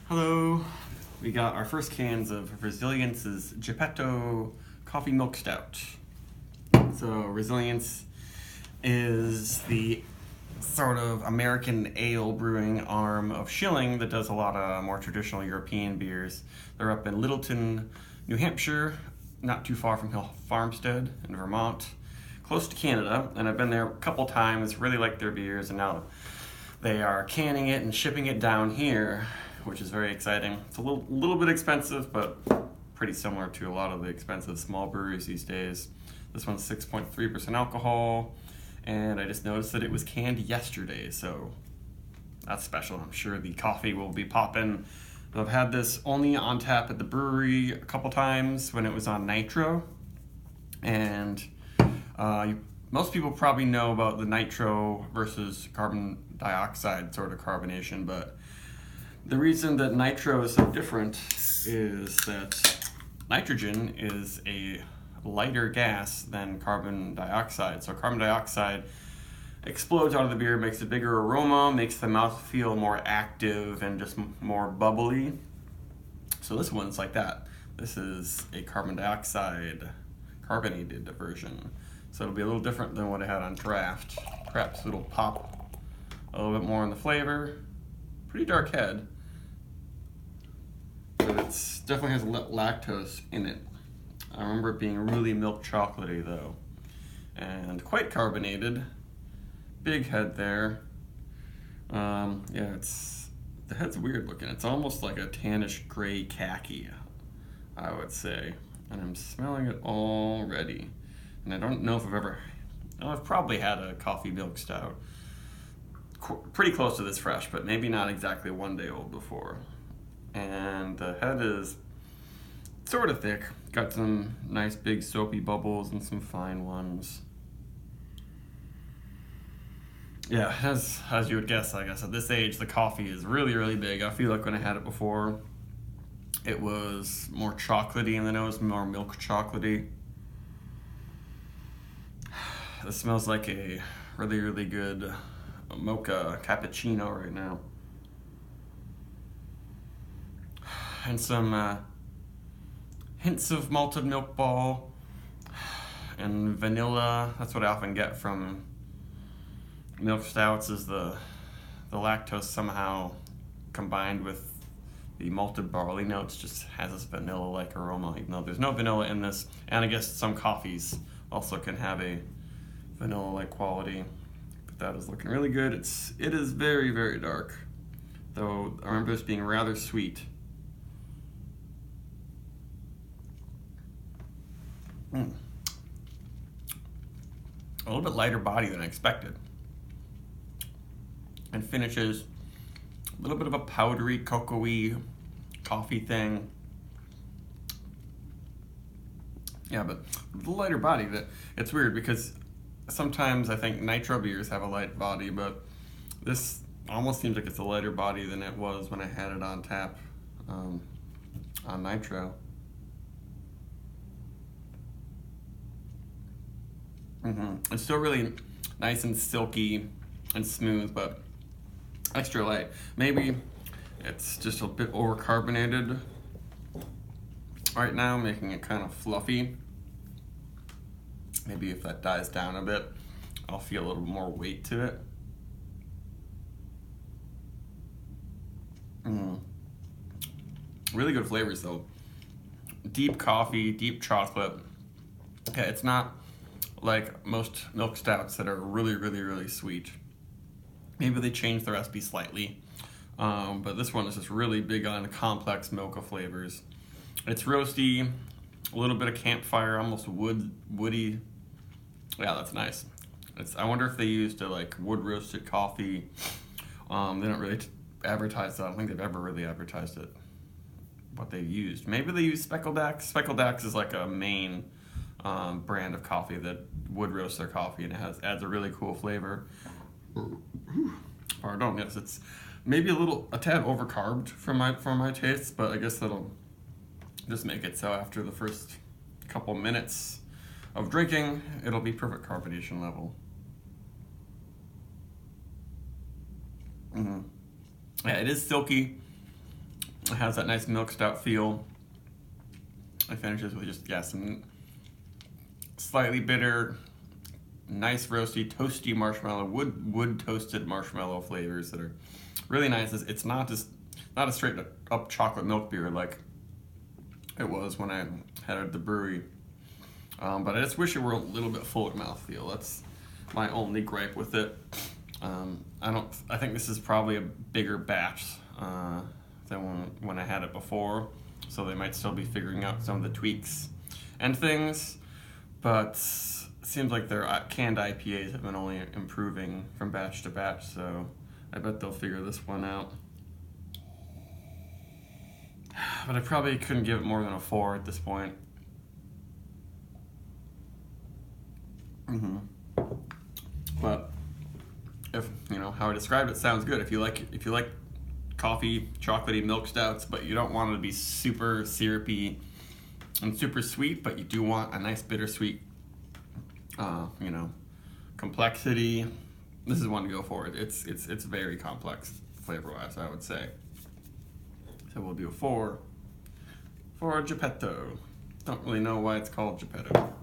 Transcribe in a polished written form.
Hello. We got our first cans of Resilience's Geppetto Coffee Milk Stout. So Resilience is the sort of American ale brewing arm of Schilling that does a lot of more traditional European beers. They're up in Littleton, New Hampshire, not too far from Farmstead in Vermont, close to Canada, and I've been there a couple times, really like their beers, and now they are canning it and shipping it down here, which is very exciting. It's a little bit expensive, but pretty similar to a lot of the expensive small breweries these days. This one's 6.3% alcohol, and I just noticed that it was canned yesterday, so that's special. I'm sure the coffee will be popping. I've had this only on tap at the brewery a couple times when it was on nitro, and most people probably know about the nitro versus carbon dioxide sort of carbonation, but the reason that nitro is so different is that nitrogen is a lighter gas than carbon dioxide. So carbon dioxide explodes out of the beer, makes a bigger aroma, makes the mouth feel more active and just more bubbly. So this one's like that. This is a carbon dioxide carbonated version. So it'll be a little different than what I had on draft. Perhaps it'll pop a little bit more in the flavor. Pretty dark head, but it definitely has lactose in it. I remember it being really milk chocolatey though, and quite carbonated. Big head there. Yeah, the head's weird looking. It's almost like a tannish gray khaki, I would say. And I'm smelling it already. And I don't know if I've probably had a coffee milk stout pretty close to this fresh, but maybe not exactly 1 day old before. And the head is sort of thick. Got some nice big soapy bubbles and some fine ones. Yeah, as you would guess, I guess at this age the coffee is really, really big. I feel like when I had it before, it was more chocolatey in the nose, more milk chocolatey. This smells like a really, really good mocha cappuccino right now. And some hints of malted milk ball and vanilla. That's what I often get from milk stouts, is the lactose somehow combined with the malted barley notes just has this vanilla-like aroma, even though there's no vanilla in this. And I guess some coffees also can have a vanilla-like quality. But that is looking really good. It is very, very dark, though I remember this being rather sweet. A little bit lighter body than I expected. And finishes a little bit of a powdery, cocoa-y coffee thing. Yeah, but the lighter body, it's weird because sometimes I think nitro beers have a light body, but this almost seems like it's a lighter body than it was when I had it on tap on nitro. It's still really nice and silky and smooth, but extra light. Maybe it's just a bit overcarbonated right now, making it kind of fluffy. Maybe if that dies down a bit, I'll feel a little more weight to it. Really good flavors though. Deep coffee, deep chocolate. Okay, it's not like most milk stouts that are really, really, really sweet. Maybe they changed the recipe slightly, but this one is just really big on complex mocha flavors. It's roasty, a little bit of campfire, almost woody. Yeah, that's nice. I wonder if they used a wood roasted coffee. They don't really advertise that. I don't think they've ever really advertised it, what they used. Maybe they use Speckled Axe. Speckled Axe is like a main brand of coffee that wood roasts their coffee, and it adds a really cool flavor. Pardon, yes, it's maybe a tad overcarbed for my tastes, but I guess that'll just make it so after the first couple minutes of drinking, it'll be perfect carbonation level. Yeah, it is silky, It has that nice milk stout feel. It finishes with just, yeah, some slightly bitter, nice roasty, toasty marshmallow, wood toasted marshmallow flavors that are really nice. It's not a straight up chocolate milk beer like it was when I had it at the brewery. But I just wish it were a little bit fuller mouthfeel. That's my only gripe with it. I think this is probably a bigger batch than when I had it before, so they might still be figuring out some of the tweaks and things. But it seems like their canned IPAs have been only improving from batch to batch, so I bet they'll figure this one out. But I probably couldn't give it more than a 4 at this point. But if how I described it sounds good. If you like coffee, chocolatey milk stouts, but you don't want it to be super syrupy and super sweet, but you do want a nice bittersweet, complexity, this is one to go for. It's very complex flavor-wise, I would say. So we'll do a 4 for Geppetto. Don't really know why it's called Geppetto.